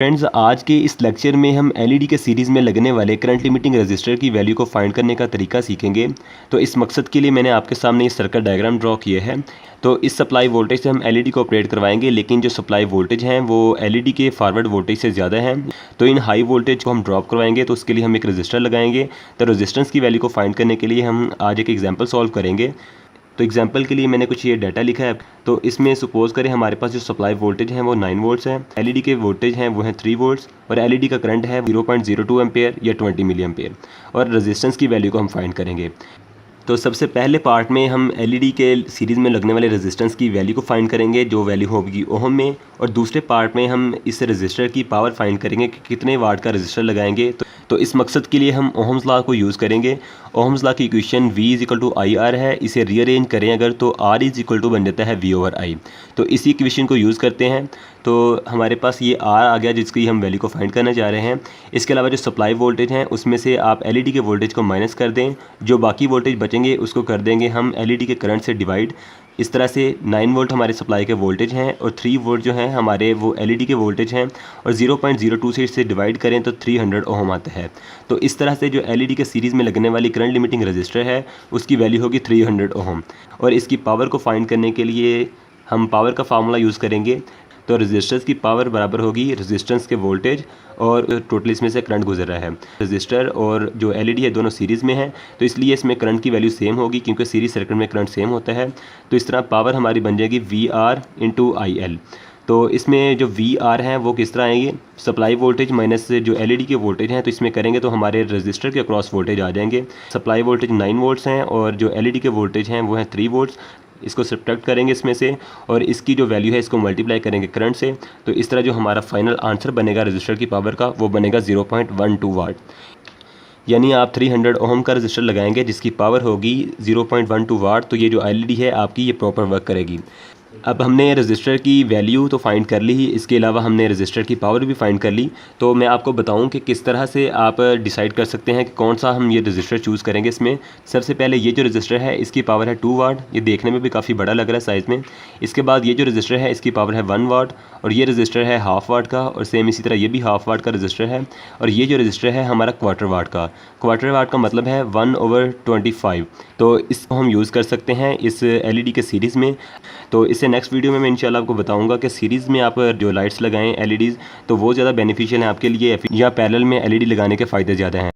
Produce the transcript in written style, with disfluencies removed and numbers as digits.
Friends, आज के इस लेक्चर में हम एलईडी के सीरीज़ में लगने वाले करंट लिमिटिंग रजिस्टर की वैल्यू को फाइंड करने का तरीका सीखेंगे। तो इस मकसद के लिए मैंने आपके सामने ये सर्किट डायग्राम ड्रॉ किया है। तो इस सप्लाई वोल्टेज से हम एलईडी को ऑपरेट करवाएंगे, लेकिन जो सप्लाई वोल्टेज हैं वो एलईडी के फॉरवर्ड वोल्टेज से ज़्यादा हैं। तो इन हाई वोल्टेज को हम ड्रॉप करवाएंगे, तो उसके लिए हम एक रजिस्टर लगाएंगे। तो रेजिस्टेंस की वैल्यू को फाइंड करने के लिए हम आज एक एग्जाम्पल सॉल्व करेंगे। तो एग्जांपल के लिए मैंने कुछ ये डाटा लिखा है। तो इसमें सपोज करें हमारे पास जो सप्लाई वोल्टेज है वो 9 वोल्ट्स है, एलईडी के वोल्टेज हैं वो हैं 3 वोल्ट्स और एलईडी का करंट है 0.02 एम्पेयर या 20 मिली एम्पेयर और रेजिस्टेंस की वैल्यू को हम फाइंड करेंगे। तो सबसे पहले पार्ट में हम एलईडी के सीरीज़ में लगने वाले रेजिस्टेंस की वैल्यू को फाइंड करेंगे, जो वैल्यू होगी ओहम में, और दूसरे पार्ट में हम इस रेजिस्टर की पावर फाइंड करेंगे कि कितने वाट का रेजिस्टर लगाएंगे। तो इस मकसद के लिए हम ओहम्स लॉ को यूज़ करेंगे। ओहम्स लॉ की इक्वेशन V = IR है। इसे रीअरेंज करें अगर तो R = बन जाता है V/I। तो इसी इक्वेशन को यूज़ करते हैं। तो हमारे पास ये R आ गया जिसकी हम वैल्यू को फाइंड करना चाह रहे हैं। इसके अलावा जो सप्लाई वोल्टेज हैं उसमें से आप एलईडी के वोल्टेज को माइनस कर दें, जो बाकी वोल्टेज बचेंगे उसको कर देंगे हम एलईडी के करंट से डिवाइड। इस तरह से 9 वोल्ट हमारे सप्लाई के वोल्टेज हैं और 3 वोल्ट जो हैं हमारे वो एलईडी के वोल्टेज हैं, और 0.02 से इससे डिवाइड करें तो 300 ओहम आता है। तो इस तरह से जो एलईडी के सीरीज़ में लगने वाली करंट लिमिटिंग रजिस्टर है उसकी वैल्यू होगी 300 ओहम। और इसकी पावर को फाइंड करने के लिए हम पावर का फार्मूला यूज़ करेंगे। तो रेजिस्टेंस की पावर बराबर होगी रेजिस्टेंस के वोल्टेज और टोटल इसमें से करंट गुजर रहा है। रेजिस्टर और जो एलईडी है दोनों सीरीज़ में है, तो इसलिए इसमें करंट की वैल्यू सेम होगी क्योंकि सीरीज़ सर्किट में करंट सेम होता है। तो इस तरह पावर हमारी बन जाएगी VR × IL। तो इसमें जो VR है वो किस तरह आएंगे, सप्लाई वोल्टेज माइनस जो एलईडी के वोल्टेज हैं, तो इसमें करेंगे तो हमारे रजिस्टर के अक्रॉस वोल्टेज आ जाएंगे। सप्लाई वोल्टेज 9 वोल्ट्स हैं और जो एलईडी के वोल्टेज हैं वो हैं 3 वोल्ट्स। इसको सब्ट्रैक्ट करेंगे इसमें से और इसकी जो वैल्यू है इसको मल्टीप्लाई करेंगे करंट से। तो इस तरह जो हमारा फाइनल आंसर बनेगा रजिस्टर की पावर का वो बनेगा 0.12 वाट। यानी आप 300 ओहम का रजिस्टर लगाएंगे जिसकी पावर होगी 0.12 वाट। तो ये जो एलईडी है आपकी ये प्रॉपर वर्क करेगी। अब हमने रजिस्टर की वैल्यू तो फाइंड कर ली ही, इसके अलावा हमने रजिस्टर की पावर भी फाइंड कर ली। तो मैं आपको बताऊं कि किस तरह से आप डिसाइड कर सकते हैं कि कौन सा हम ये रजिस्टर चूज़ करेंगे। इसमें सबसे पहले ये जो रजिस्टर है इसकी पावर है 2 वाट, ये देखने में भी काफ़ी बड़ा लग रहा है साइज़ में। इसके बाद ये जो रजिस्टर है इसकी पावर है 1 वाट और ये रजिस्टर है हाफ़ वाट का, और सेम इसी तरह ये भी हाफ़ वाट का रजिस्टर है। और ये जो रजिस्टर है हमारा क्वार्टर वाट का। क्वार्टर वाट का मतलब है 1/25। तो इसको हम यूज़ कर सकते हैं इस एलईडी के सीरीज़ में। तो इससे नेक्स्ट वीडियो में मैं इंशाल्लाह आपको बताऊंगा कि सीरीज़ में आप जो लाइट्स लगाएं एलईडीज़, तो वो ज़्यादा बेनिफिशियल है आपके लिए या पैरेलल में एलईडी लगाने के फ़ायदे ज़्यादा हैं।